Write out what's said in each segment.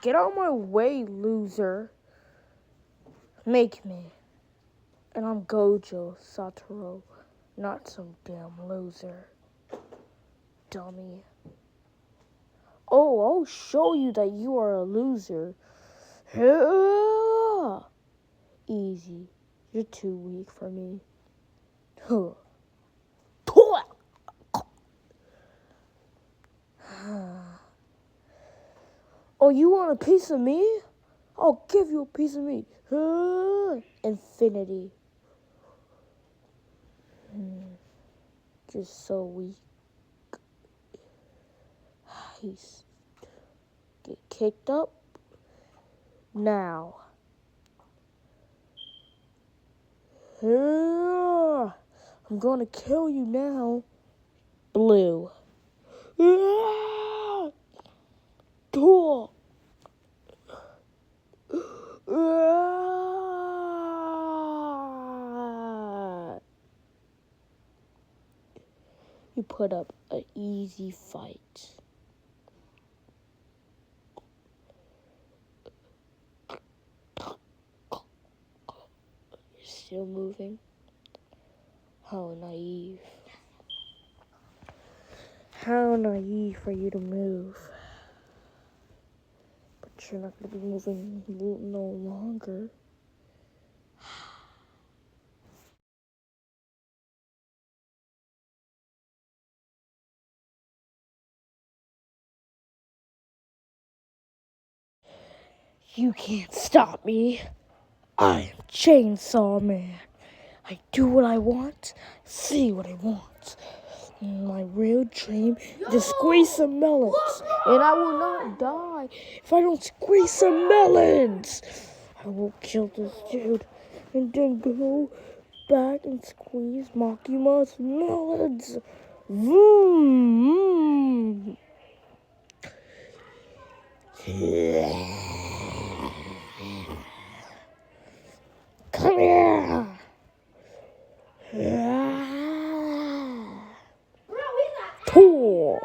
Get out of my way, loser. Make me. And I'm Gojo Satoru, not some damn loser. Dummy. Oh, I'll show you that you are a loser. Easy. You're too weak for me. Oh, you want a piece of me? I'll give you a piece of me. Infinity. Just so weak. He's get kicked up. Now. I'm gonna kill you now. Blue. You put up an easy fight. You're still moving? How naive. How naive for you to move. But you're not going to be moving no longer. You can't stop me. I am Chainsaw Man. I do what I want, see what I want. My real dream is to squeeze some melons. And I will not die if I don't squeeze some melons. I will kill this dude and then go back and squeeze Makima's melons. Vroom. Come here. Cool.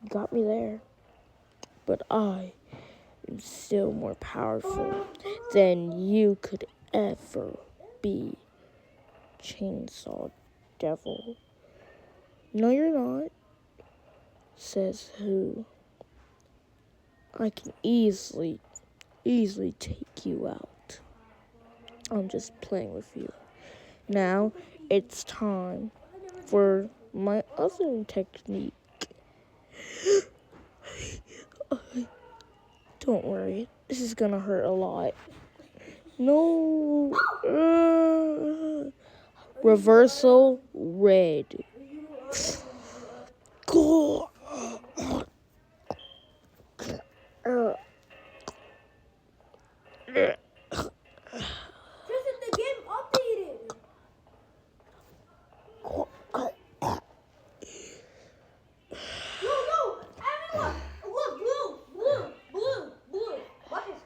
Got me there. But I am still more powerful than you could ever be, Chainsaw Devil. No, you're not. Says who? I can easily take you out. I'm just playing with you. Now, it's time for my other technique. Don't worry, this is gonna hurt a lot. No. Reversal red. Cool. The game updated. No, everyone, look, blue. Watch this.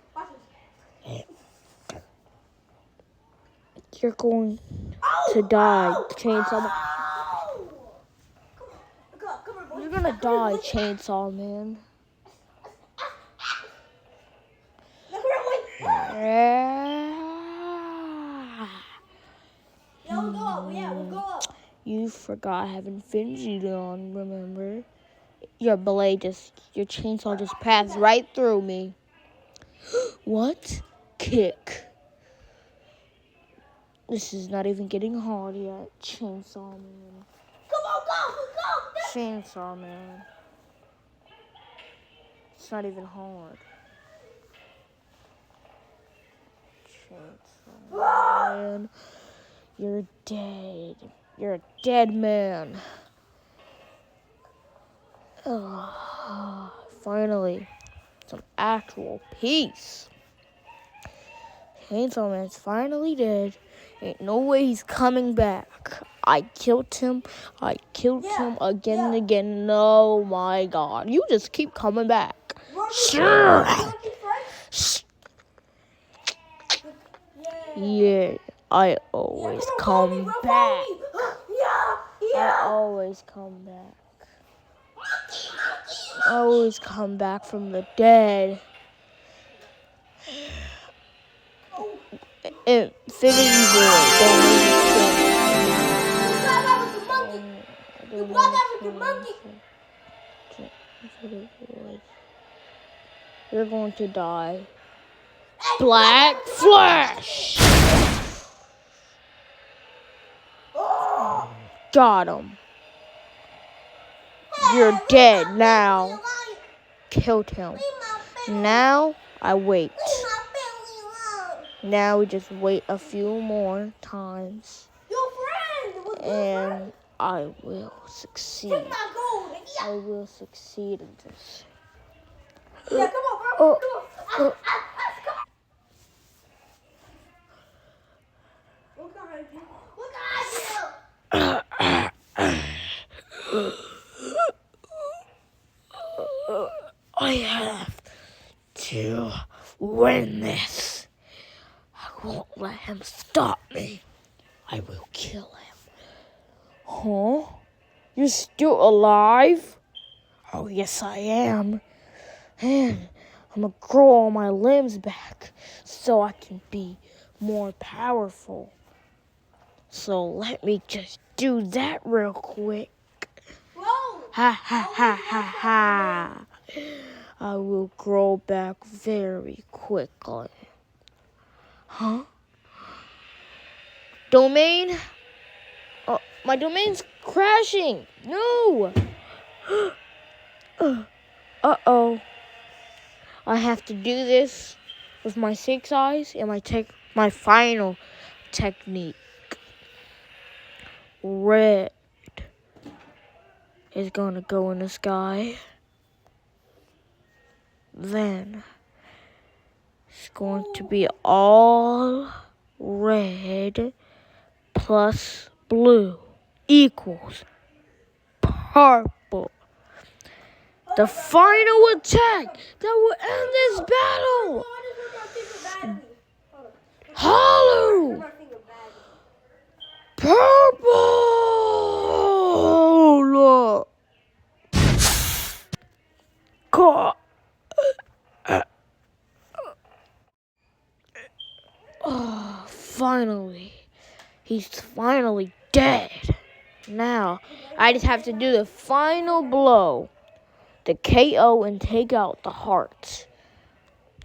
You're going to die, Chainsaw Man. Come on, boy. You're gonna die, Chainsaw Man. Look around, boy. Yeah, we'll go up. You forgot I haven't finished on, remember? Your chainsaw just passed right through me. What? Kick. This is not even getting hard yet, Chainsaw Man. Come on, go. Chainsaw Man. It's not even hard. Chainsaw Man. You're dead. You're a dead man. Finally, some actual peace. Chainsaw Man's finally dead. Ain't no way he's coming back. I killed him again and again. Oh my god. You just keep coming back. Sure. Yeah, I always come back. I always come back. I always come back from the dead. Infinity Void. Don't make me kill you. You brought that with your monkey. Infinity Void. You're going to die. Black Flash! Got him. You're dead now. Killed him. Now I wait. Now we just wait a few more times. And I will succeed. I will succeed in this. Yeah, come on, bro. Come on. Look at you. I have to win this. I won't let him stop me. I will kill him. Huh? You're still alive? Oh, yes, I am. And I'm gonna grow all my limbs back so I can be more powerful. So let me just do that real quick. Whoa. Ha ha ha ha ha. I will grow back very quickly. Huh? Domain? Oh, my domain's crashing. No. Uh-oh. I have to do this with my 6 eyes and my final technique. Red is gonna go in the sky. Then it's going to be all red plus blue equals purple. The final attack that will end this battle. Hollow. Purple. God. Oh, finally. He's finally dead. Now, I just have to do the final blow. The KO and take out the hearts.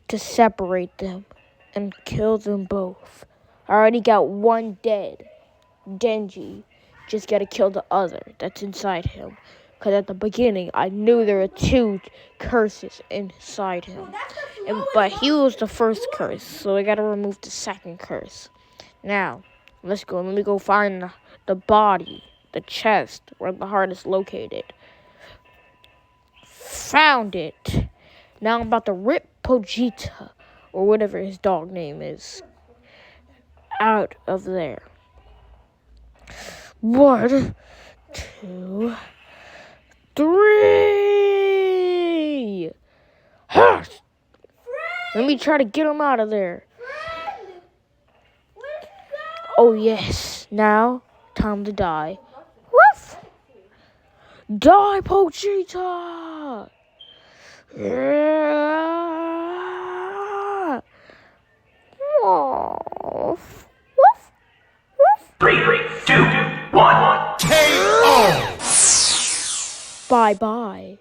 To separate them and kill them both. I already got one dead. Denji. Just gotta kill the other that's inside him. Because at the beginning, I knew there were 2 curses inside him. But he was the first curse, so I gotta remove the second curse. Now, let's go. Let me go find the body, the chest, where the heart is located. Found it. Now I'm about to rip Pogita, or whatever his dog name is, out of there. 1, 2, 3. Ha! Let me try to get him out of there. Oh, yes. Now, time to die. Woof! Die, Pochita! Yeah. Woof. Woof. Woof. 3, 2, 1. KO! Bye-bye.